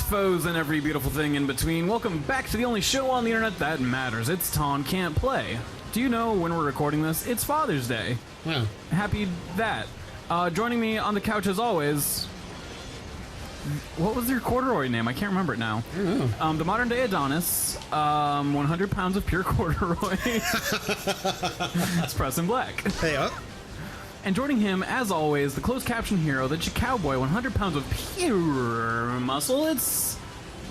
foes, and every beautiful thing in between. Welcome back to the only show on the internet that matters. It's Taun Can't Play. Do you know when we're recording this? It's Father's Day. Wow. Happy that. Joining me on the couch as always... What was your corduroy name? I can't remember it now. I don't know. The modern day Adonis. 100 pounds of pure corduroy. It's Preston Black. Hey, up. And joining him, as always, the closed caption hero, the cowboy, 100 pounds of pure muscle, it's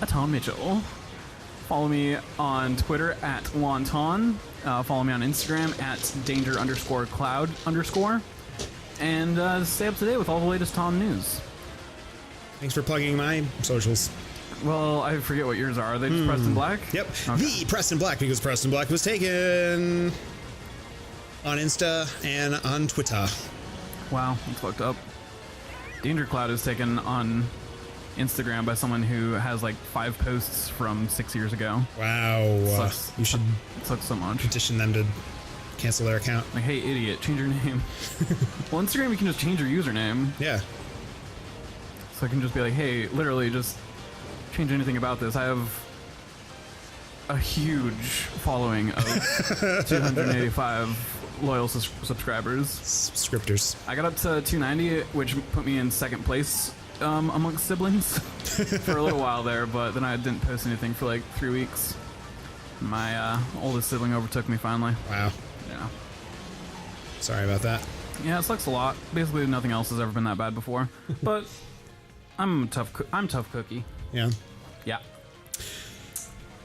Taun Mitchell. Follow me on Twitter at Wonton. Follow me on Instagram at danger_cloud_. And stay up to date with all the latest Taun news. Thanks for plugging my socials. Well, I forget what yours are. Are they just Preston Black? Yep. Okay. The Preston Black, because Preston Black was taken on Insta and on Twitter. Wow, that's fucked up. Danger Cloud is taken on Instagram by someone who has like 5 posts from 6 years ago. Wow. Sucks. You should It sucks so much. petition them to cancel their account. Like, hey, idiot, change your name. Well, Instagram, you can just change your username. Yeah. So I can just be like, hey, literally just change anything about this. I have a huge following of 285 loyal subscribers. Scripters. I got up to 290, which put me in second place amongst siblings for a little while there, but then I didn't post anything for like 3 weeks. My oldest sibling overtook me finally. Wow. Yeah. Sorry about that. Yeah, it sucks a lot. Basically, nothing else has ever been that bad before. But I'm tough cookie. Yeah. Yeah.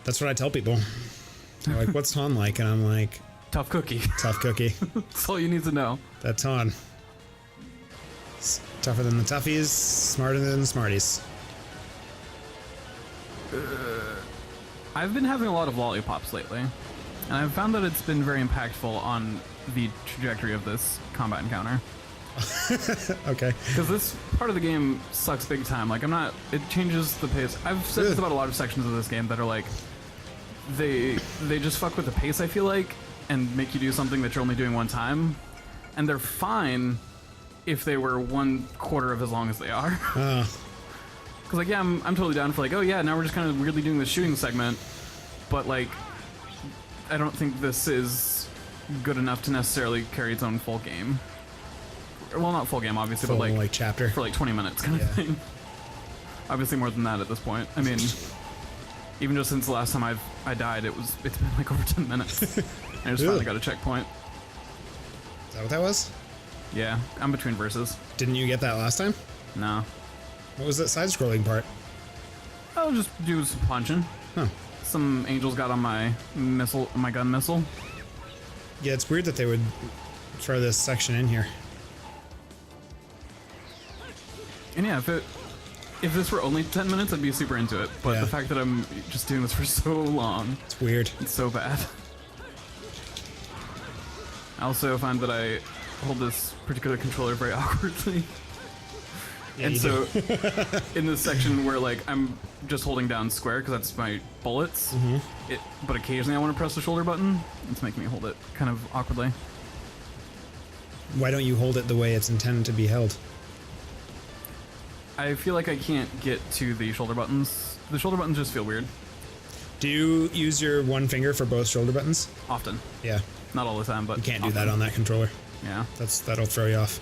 That's what I tell people. They're like, what's Taun like? And I'm like, Tough cookie. tough cookie. That's all you need to know. That's Taun. Tougher than the toughies, smarter than the smarties. I've been having a lot of lollipops lately, and I've found that it's been very impactful on the trajectory of this combat encounter. Okay. Because this part of the game sucks big time. Like, it changes the pace. I've said this about a lot of sections of this game that are like, they just fuck with the pace, I feel like, and make you do something that you're only doing one time. And they're fine if they were 1/4 of as long as they are. Because, like, yeah, I'm totally down for, like, oh, yeah, now we're just kind of weirdly doing this shooting segment. But, like, I don't think this is good enough to necessarily carry its own full game. Well, not full game, obviously, Full, but, like, chapter. for, like, 20 minutes kind of thing. Obviously more than that at this point. I mean, even just since the last time I died, it's been, like, over 10 minutes. I just finally got a checkpoint. Is that what that was? Yeah, I'm between verses. Didn't you get that last time? No. What was that side-scrolling part? I'll just do some punching. Huh. Some angels got on my gun missile. Yeah, it's weird that they would throw this section in here. And yeah, if this were only 10 minutes, I'd be super into it. But Yeah. the fact that I'm just doing this for so long, It's weird. it's so bad. I also find that I hold this particular controller very awkwardly. Yeah, And you so, do. in this section where, like, I'm just holding down square because that's my bullets, but occasionally I want to press the shoulder button, it's making me hold it kind of awkwardly. Why don't you hold it the way it's intended to be held? I feel like I can't get to the shoulder buttons. The shoulder buttons just feel weird. Do you use your one finger for both shoulder buttons? Often. Yeah. Not all the time, but You can't do often. that on that controller. Yeah. That'll throw you off.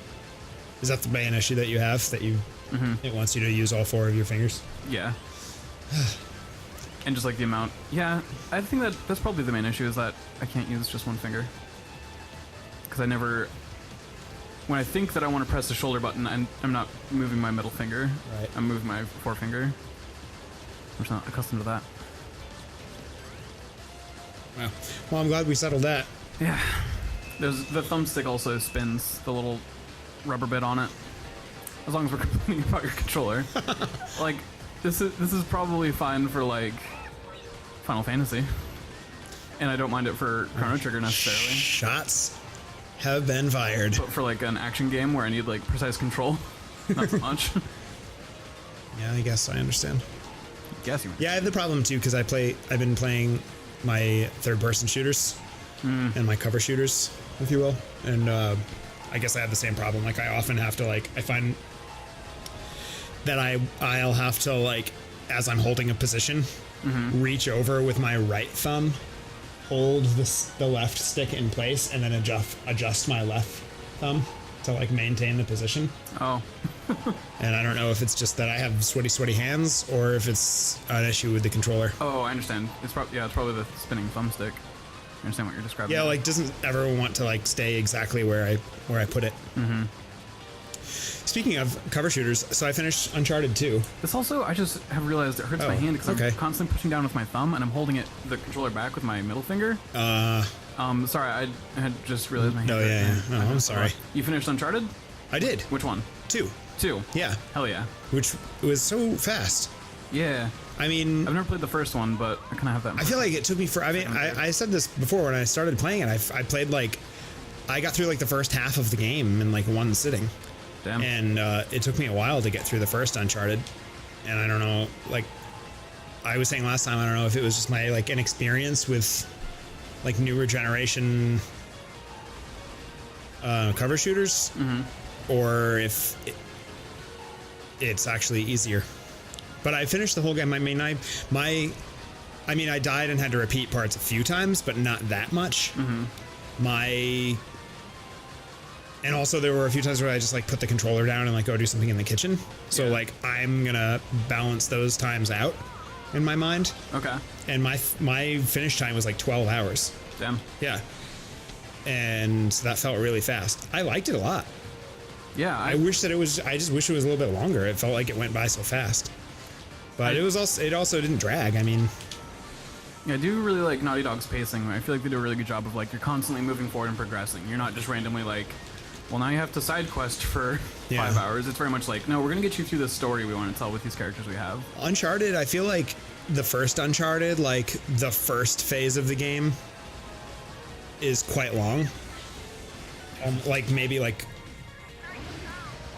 Is that the main issue that you have? That it wants you to use all 4 of your fingers? Yeah. And just like the amount. Yeah, I think that's probably the main issue is that I can't use just one finger. Because I never... When I think that I want to press the shoulder button, I'm not moving my middle finger. Right. I'm moving my forefinger. I'm just not accustomed to that. Wow. Well, I'm glad we settled that. Yeah. The thumbstick also spins the little rubber bit on it. As long as we're complaining about your controller. Like, this is probably fine for, like, Final Fantasy. And I don't mind it for Chrono Trigger necessarily. Shots have been fired. But for, like, an action game where I need, like, precise control, not so much. Yeah, I guess I understand. Guess you. Yeah, I have the problem too because I've been playing my third-person shooters and my cover shooters, if you will, and I guess I have the same problem. Like, I often have to, like, I find that I'll have to, like, as I'm holding a position, reach over with my right thumb, hold the left stick in place, and then adjust my left thumb to like maintain the position. Oh. And I don't know if it's just that I have sweaty hands or if it's an issue with the controller. Oh, I understand. It's probably the spinning thumbstick. I understand what you're describing. Yeah, like doesn't ever want to like stay exactly where I put it. Speaking of cover shooters, so I finished Uncharted 2. This also, I just have realized it hurts my hand because I'm constantly pushing down with my thumb and I'm holding the controller back with my middle finger. Sorry, I had just realized my hand. No, yeah. Oh, I'm sorry. You finished Uncharted? I did. Which one? 2. 2. Yeah. Hell yeah. Which was so fast. Yeah. I mean, I've never played the first one, but I kind of have that. I feel like it took me I said this before when I started playing it. I played I got through like the first half of the game in like one sitting. Damn. And it took me a while to get through the first Uncharted. And I don't know, like I was saying last time, I don't know if it was just my like inexperience with like newer generation cover shooters, or if it's actually easier. But I finished the whole game. I mean, I died and had to repeat parts a few times, but not that much. And also there were a few times where I just like put the controller down and like go do something in the kitchen. So like I'm gonna balance those times out in my mind. Okay. And my finish time was like 12 hours. Damn. Yeah. And that felt really fast. I liked it a lot. Yeah. I just wish it was a little bit longer. It felt like it went by so fast. But it also didn't drag. I mean, yeah, I do really like Naughty Dog's pacing. I feel like they do a really good job of like you're constantly moving forward and progressing. You're not just randomly like, well, now you have to side quest for 5 hours. It's very much like, no, we're gonna get you through the story we want to tell with these characters we have. Uncharted, I feel like the first Uncharted, like the first phase of the game, is quite long. Like maybe like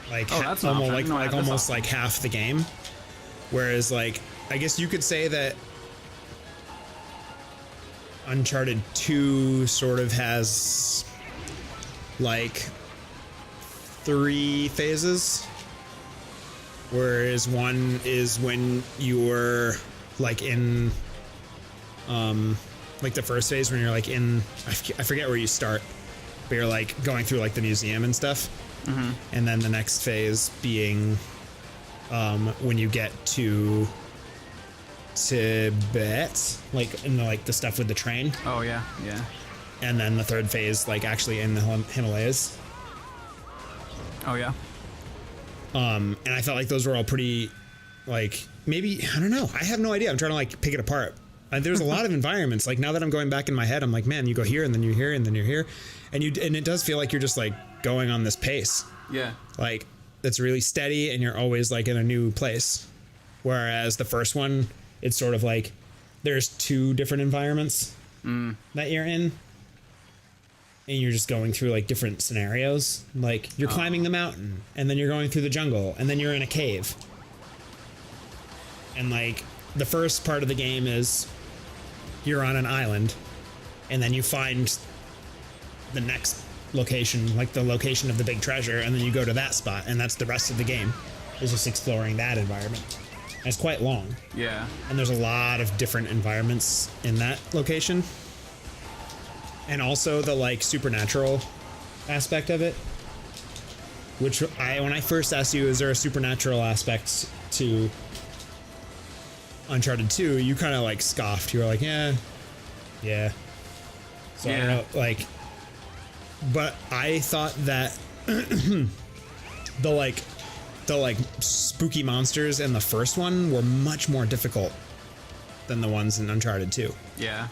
that's an option. almost like half the game. Whereas like I guess you could say that Uncharted 2 sort of has like 3 phases, whereas one is when you're like in like the first phase when you're like in I forget where you start, but you're like going through like the museum and stuff. And then the next phase being when you get to Tibet, like in the stuff with the train. Oh yeah. And then the third phase, like actually in the Himalayas. Oh yeah. And I felt like those were all pretty, like maybe I don't know. I have no idea. I'm trying to like pick it apart. There's a lot of environments. Like now that I'm going back in my head, I'm like, man, you go here and then you're here and then you're here, and it does feel like you're just like going on this pace. Yeah. Like that's really steady, and you're always like in a new place. Whereas the first one, it's sort of like there's 2 different environments that you're in, and you're just going through like different scenarios. Like you're climbing the mountain, and then you're going through the jungle, and then you're in a cave. And like the first part of the game is you're on an island, and then you find the next location, like the location of the big treasure, and then you go to that spot, and that's the rest of the game, is just exploring that environment. And it's quite long. Yeah. And there's a lot of different environments in that location. And also the like supernatural aspect of it, which when I first asked you, is there a supernatural aspect to Uncharted 2, you kind of like scoffed. You were like, yeah. So I don't know, like, but I thought that the like spooky monsters in the first one were much more difficult than the ones in Uncharted 2. Yeah.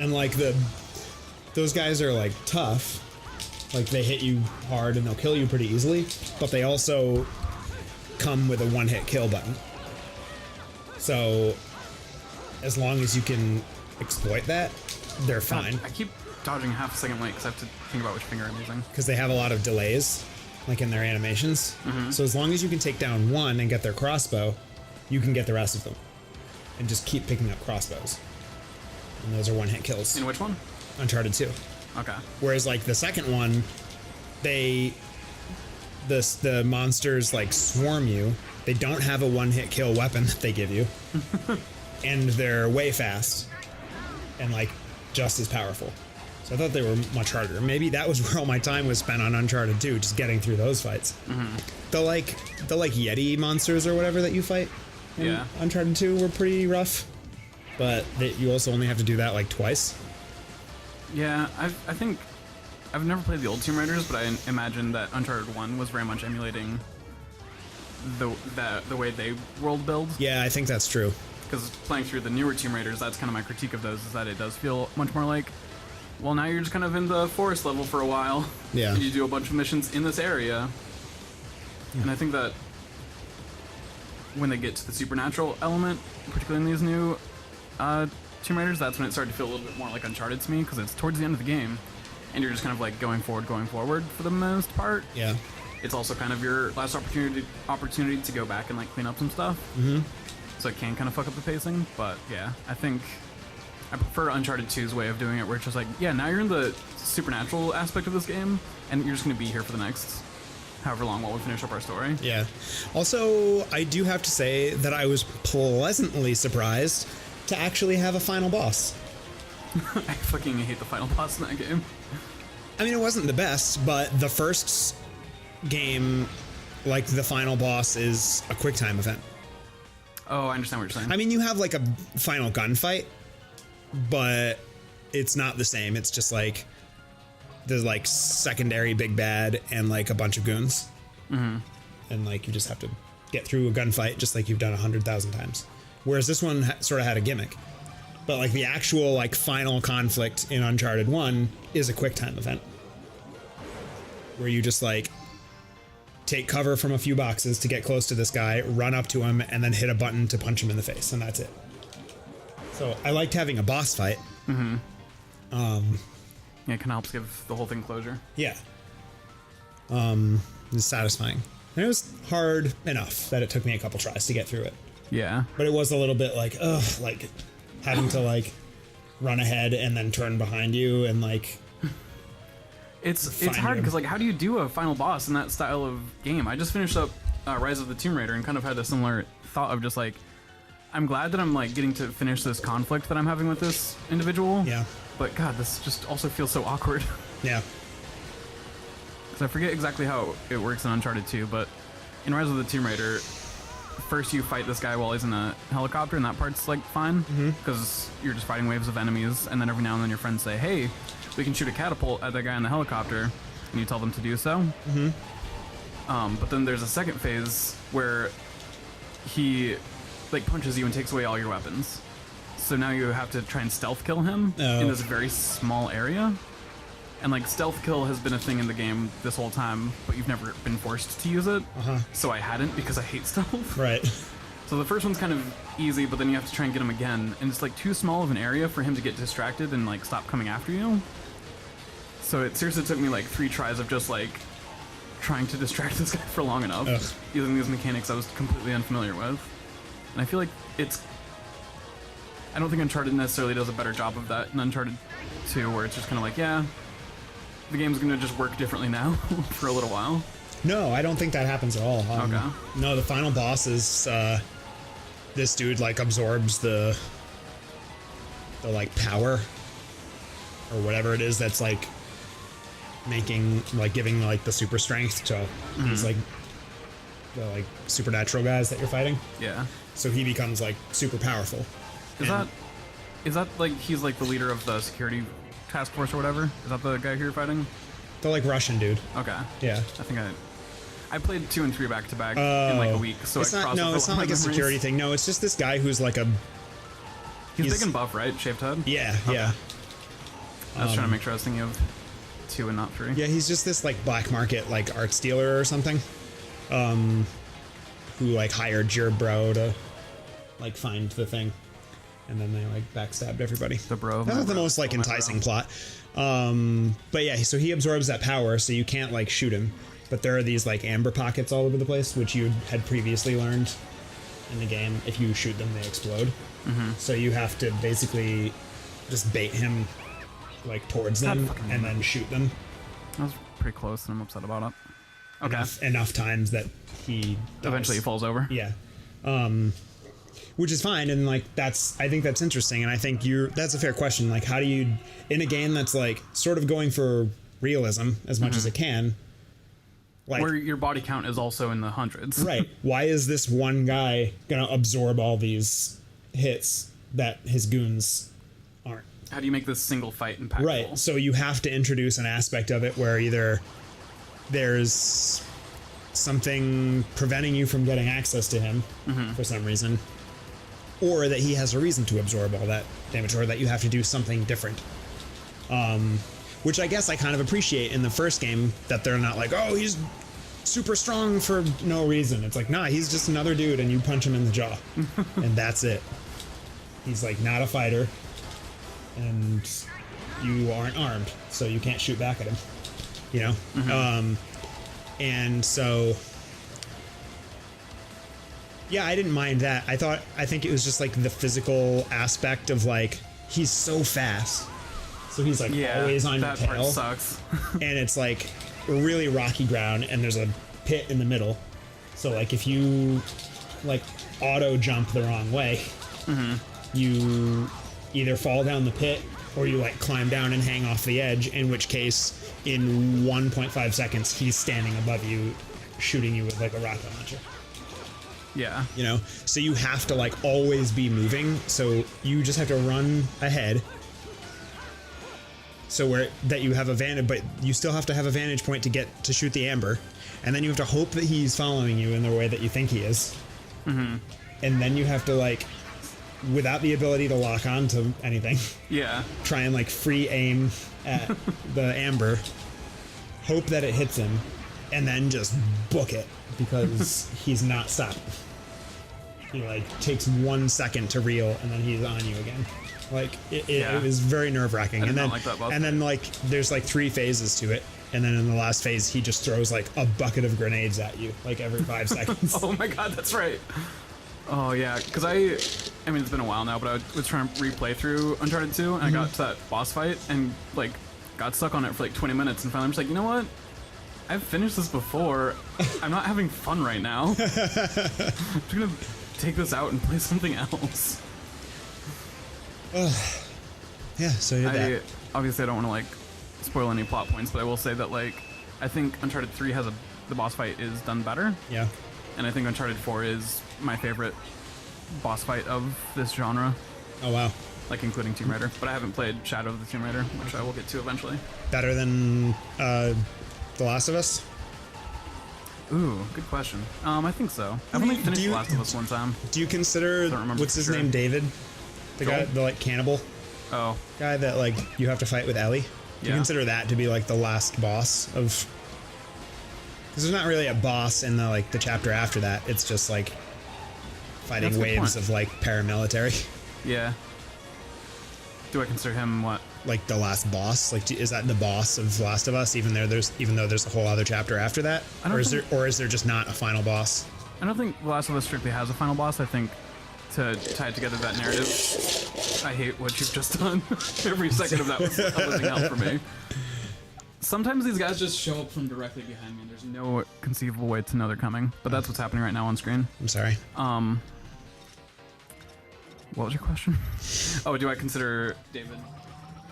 And like those guys are like tough. Like they hit you hard and they'll kill you pretty easily, but they also come with a one-hit kill button. So as long as you can exploit that, they're fine. I keep dodging half a second late because I have to think about which finger I'm using. Because they have a lot of delays, like in their animations. So as long as you can take down one and get their crossbow, you can get the rest of them. And just keep picking up crossbows. And those are one-hit kills. In which one? Uncharted 2. Okay. Whereas like the second one, the monsters like swarm you, They don't have a one-hit kill weapon that they give you. And they're way fast. And, like, just as powerful. So I thought they were much harder. Maybe that was where all my time was spent on Uncharted 2, just getting through those fights. The Yeti monsters or whatever that you fight in Uncharted 2 were pretty rough. But you also only have to do that, like, twice. Yeah, I think... I've never played the old Tomb Raiders, but I imagine that Uncharted 1 was very much emulating the way they world build. Yeah, I think that's true. Because playing through the newer Tomb Raiders, that's kind of my critique of those, is that it does feel much more like, well, now you're just kind of in the forest level for a while. Yeah. And you do a bunch of missions in this area. And I think that when they get to the supernatural element, particularly in these new Tomb Raiders, that's when it started to feel a little bit more like Uncharted to me, because it's towards the end of the game, and you're just kind of like going forward for the most part. Yeah. It's also kind of your last opportunity to go back and like clean up some stuff. So it can kind of fuck up the pacing, but yeah, I think I prefer Uncharted 2's way of doing it, where it's just like, yeah, now you're in the supernatural aspect of this game, and you're just going to be here for the next however long while we finish up our story. Yeah. Also, I do have to say that I was pleasantly surprised to actually have a final boss. I fucking hate the final boss in that game. I mean, it wasn't the best, but the first game, like, the final boss is a quick time event. Oh, I understand what you're saying. I mean, you have, like, a final gunfight, but it's not the same. It's just, like, there's, like, secondary big bad and, like, a bunch of goons. And, like, you just have to get through a gunfight just like you've done 100,000 times. Whereas this one sort of had a gimmick. But, like, the actual, like, final conflict in Uncharted 1 is a quick time event. Where you just, like, take cover from a few boxes to get close to this guy, run up to him, and then hit a button to punch him in the face, and that's it. So I liked having a boss fight. Yeah, it kind of helps give the whole thing closure. Yeah. It's satisfying. And it was hard enough that it took me a couple tries to get through it. Yeah. But it was a little bit like, ugh, like having to, like, run ahead and then turn behind you and, like... It's hard because, like, how do you do a final boss in that style of game? I just finished up Rise of the Tomb Raider and kind of had a similar thought of just, like, I'm glad that I'm, like, getting to finish this conflict that I'm having with this individual. Yeah. But, God, this just also feels so awkward. Yeah. Because I forget exactly how it works in Uncharted 2, but in Rise of the Tomb Raider, first you fight this guy while he's in a helicopter, and that part's, like, fine. Because you're just fighting waves of enemies, and then every now and then your friends say, hey, we can shoot a catapult at that guy in the helicopter, and you tell them to do so. But then there's a second phase where he, like, punches you and takes away all your weapons. So now you have to try and stealth kill him in this very small area. And, like, stealth kill has been a thing in the game this whole time, but you've never been forced to use it. So I hadn't, because I hate stealth. Right. So the first one's kind of easy, but then you have to try and get him again. And it's, like, too small of an area for him to get distracted and, like, stop coming after you. So it seriously took me, like, 3 tries of just, like, trying to distract this guy for long enough, using these mechanics I was completely unfamiliar with. And I feel like I don't think Uncharted necessarily does a better job of that in Uncharted 2, where it's just kind of like, yeah, the game's going to just work differently now for a little while. No, I don't think that happens at all. Okay. No, the final boss is this dude, like, absorbs the like, power or whatever it is that's, like, making, like, giving, like, the super strength to these, like, the, like, supernatural guys that you're fighting. Yeah. So he becomes, like, super powerful. Is that like he's like the leader of the security task force or whatever? Is that the guy who you're fighting? The, like, Russian dude. Okay. Yeah. I think I played 2 and 3 back to back in like a week, so it's not like a security thing. No, it's just this guy who's like he's big and buff, right? Shaved head? Yeah, yeah. I was trying to make sure I was thinking of 2 and not 3. Yeah, he's just this, like, black market, like, art stealer or something. Who, like, hired your bro to, like, find the thing. And then they, like, backstabbed everybody. The bro. That's not the most, like, enticing plot. But yeah, so he absorbs that power, so you can't, like, shoot him. But there are these, like, amber pockets all over the place, which you had previously learned in the game. If you shoot them, they explode. So you have to basically just bait him, like, towards them and then shoot them. That was pretty close, and I'm upset about it. Okay. enough times that he dies. Eventually he falls over. Yeah. Which is fine, and like I think that's interesting, and I think that's a fair question. Like, how do you, in a game that's like sort of going for realism as much as it can, like, where your body count is also in the hundreds. Right. Why is this one guy gonna absorb all these hits that his goons aren't? How do you make this single fight impactful? Right. So you have to introduce an aspect of it where either there's something preventing you from getting access to him for some reason, or that he has a reason to absorb all that damage, or that you have to do something different. Which I guess I kind of appreciate in the first game, that they're not like, oh, he's super strong for no reason. It's like, nah, he's just another dude, and you punch him in the jaw, and that's it. He's like not a fighter, and you aren't armed, so you can't shoot back at him, you know? And so, yeah, I didn't mind that. I think it was just like the physical aspect of like, he's so fast. So he's like always on your tail. That part sucks. And it's like really rocky ground, and there's a pit in the middle. So like if you like auto jump the wrong way, you either fall down the pit or you like climb down and hang off the edge, in which case in 1.5 seconds he's standing above you shooting you with like a rocket launcher. Yeah. You know? So you have to like always be moving, so you just have to run ahead. So where that you have a vantage, but you still have to have a vantage point to get to shoot the amber, and then you have to hope that he's following you in the way that you think he is. And then you have to like, without the ability to lock on to anything, try and like free aim at the amber, hope that it hits him, and then just book it, because he's not stopping. He like takes 1 second to reel, and then he's on you again. Like it was very nerve-wracking. And then like there's like 3 phases to it, and then in the last phase he just throws like a bucket of grenades at you like every 5 seconds. Oh my god, that's right. Oh yeah, because I mean it's been a while now, but I was trying to replay through Uncharted 2, and I got to that boss fight and like got stuck on it for like 20 minutes, and finally I'm just like, you know what? I've finished this before. I'm not having fun right now. I'm just gonna take this out and play something else. Yeah, so you did that. Obviously I don't want to like spoil any plot points, but I will say that like I think Uncharted 3 has the boss fight is done better. Yeah. And I think Uncharted 4 is my favorite boss fight of this genre. Oh wow. Like including Tomb Raider, but I haven't played Shadow of the Tomb Raider, which I will get to eventually. Better than The Last of Us? Ooh, good question. I think so. I've only finished The Last of Us one time. Do you consider, what's his name, David? The guy, the like cannibal guy that like you have to fight with Ellie? Do you consider that to be like the last boss of? Because there's not really a boss in the chapter after that. It's just like fighting waves of like paramilitary. Yeah. Do I consider him what? Like the last boss? Like is that the boss of Last of Us? Even though there's a whole other chapter after that, or is there just not a final boss? I don't think The Last of Us strictly has a final boss. I think to tie together that narrative, I hate what you've just done. Every second of that was losing out for me. Sometimes these guys just show up from directly behind me, and there's no conceivable way to know they're coming. But that's what's happening right now on screen. I'm sorry. What was your question? Oh, do I consider David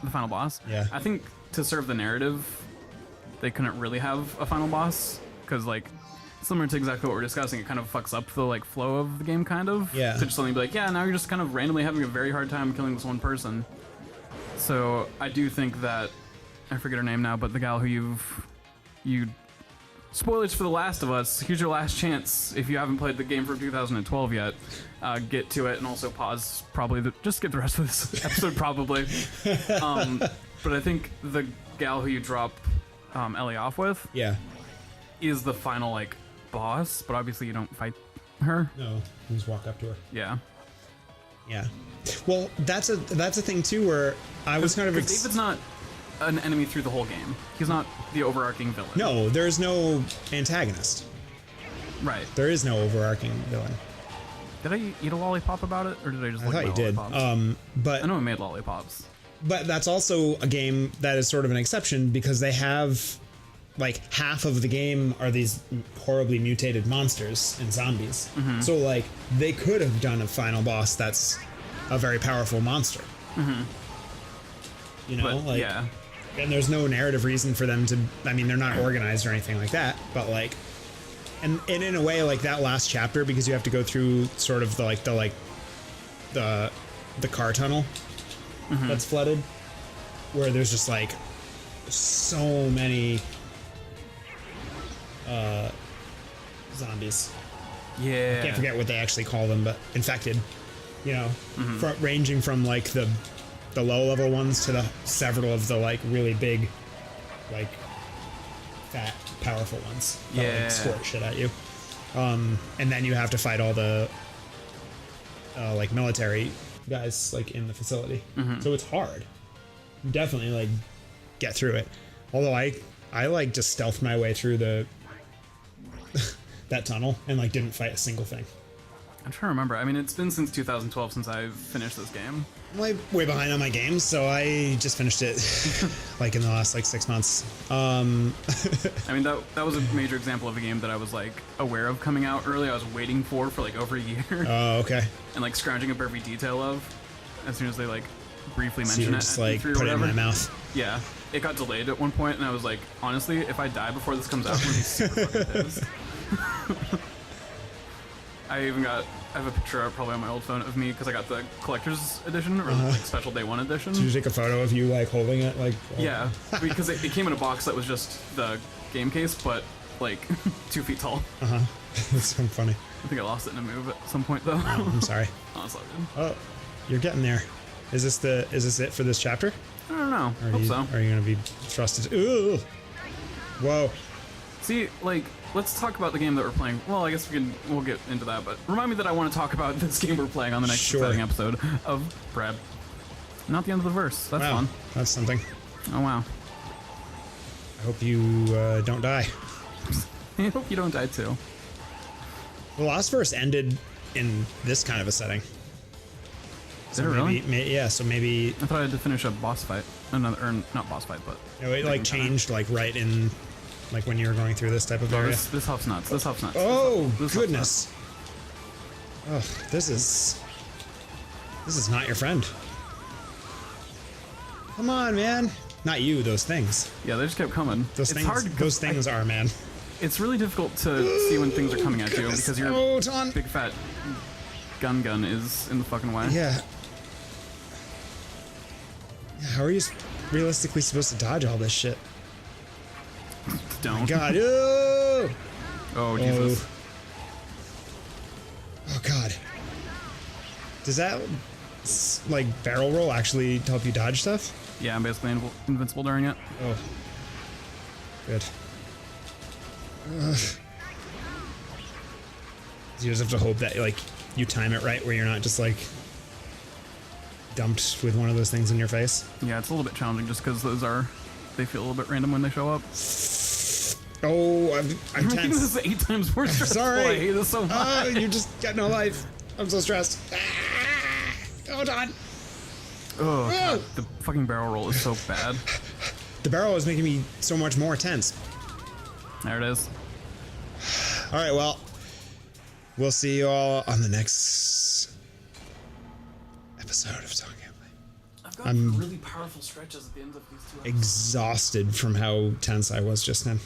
the final boss? Yeah. I think to serve the narrative, they couldn't really have a final boss, because like similar to exactly what we're discussing, it kind of fucks up the like flow of the game, kind of. Yeah. To just suddenly be like, yeah, now you're just kind of randomly having a very hard time killing this one person. So I do think that, I forget her name now, but the gal who you spoilers for The Last of Us, here's your last chance. If you haven't played the game from 2012 yet, get to it, and also pause probably just skip the rest of this episode probably. But I think the gal who you drop Ellie off with is the final like boss, but obviously you don't fight her. No, you just walk up to her. Yeah. Well, that's a thing too, where I was kind of David's not an enemy through the whole game. He's not the overarching villain. No, there's no antagonist. Right. There is no overarching villain. Did I eat a lollipop about it, or did I just? I thought you did. But I know we made lollipops. But that's also a game that is sort of an exception, because they have like half of the game are these horribly mutated monsters and zombies. So like they could have done a final boss that's a very powerful monster. You know, But, like, yeah. and there's no narrative reason for them to. I mean, they're not organized or anything like that. But like, and in a way, like that last chapter, because you have to go through sort of the car tunnel that's flooded, where there's just like so many zombies. Yeah. I can't forget what they actually call them, but infected. You know, ranging from like the low level ones to the several of the like really big, like fat, powerful ones that like squirt shit at you. And then you have to fight all the like military guys like in the facility. So it's hard. Definitely like get through it. Although I like just stealthed my way through the that tunnel and like didn't fight a single thing. I'm trying to remember. I mean, it's been since 2012 since I've finished this game. I'm like way behind on my games, so I just finished it like in the last like 6 months. I mean, that was a major example of a game that I was like aware of coming out early. I was waiting for like over a year. Oh, okay. And like scrounging up every detail of as soon as they like briefly So mention you it. just like E3 or put it in whatever. my mouth. Yeah, it got delayed at one point, and I was like, honestly, if I die before this comes out, I'm gonna be super fucking pissed. I have a picture probably on my old phone of me because I got the collector's edition or like special day one edition. Did you take a photo of you like holding it? Like Yeah, because it came in a box that was just the game case, but like 2 feet tall. That's so funny. I think I lost it in a move at some point though. I'm sorry. Oh, it's all good. Oh, you're getting there. Is this it for this chapter? I don't know. Or Hope so. Are you gonna be thrusted? Ooh. Whoa. See, like, let's talk about the game that we're playing. Well, I guess we'll get into that, but remind me that I want to talk about this game we're playing on the next Sure. exciting episode of Brad. Not the end of the verse. That's Wow. fun. That's something. Oh wow. I hope you don't die. I hope you don't die too. The last verse ended in this kind of a setting. Did it really? Yeah, so maybe I thought I had to finish a boss fight. Another, or not boss fight, but it like changed like right in like when you were going through this type of oh, area. this helps nuts. This helps nuts. Oh This helps goodness! Oh, this is not your friend. Come on, man! Not you. Those things. nuts. Yeah, they just kept coming. Those it's things. hard. 'cause Those things are, man. It's really difficult to see when things are coming at you because your Oh, Taun. big fat gun is in the fucking way. Yeah. How are you realistically supposed to dodge all this shit? Don't. God. Oh. Oh Jesus. Oh God. Does that like barrel roll actually help you dodge stuff? Yeah, I'm basically invincible during it. Oh. Good. Ugh. You just have to hope that like you time it right where you're not just like dumped with one of those things in your face. Yeah, it's a little bit challenging just because they feel a little bit random when they show up. Oh, I'm You're making tense. this 8 times more stressful. Sorry. I hate this so much. Oh, you just got no life. I'm so stressed. Ah! Hold on. Oh, God, the fucking barrel roll is so bad. The barrel is making me so much more tense. There it is. All right, well, we'll see you all on the next episode of Taun Gameplay. I've got I'm really powerful stretches at the end of these 2 episodes. Exhausted from how tense I was just then.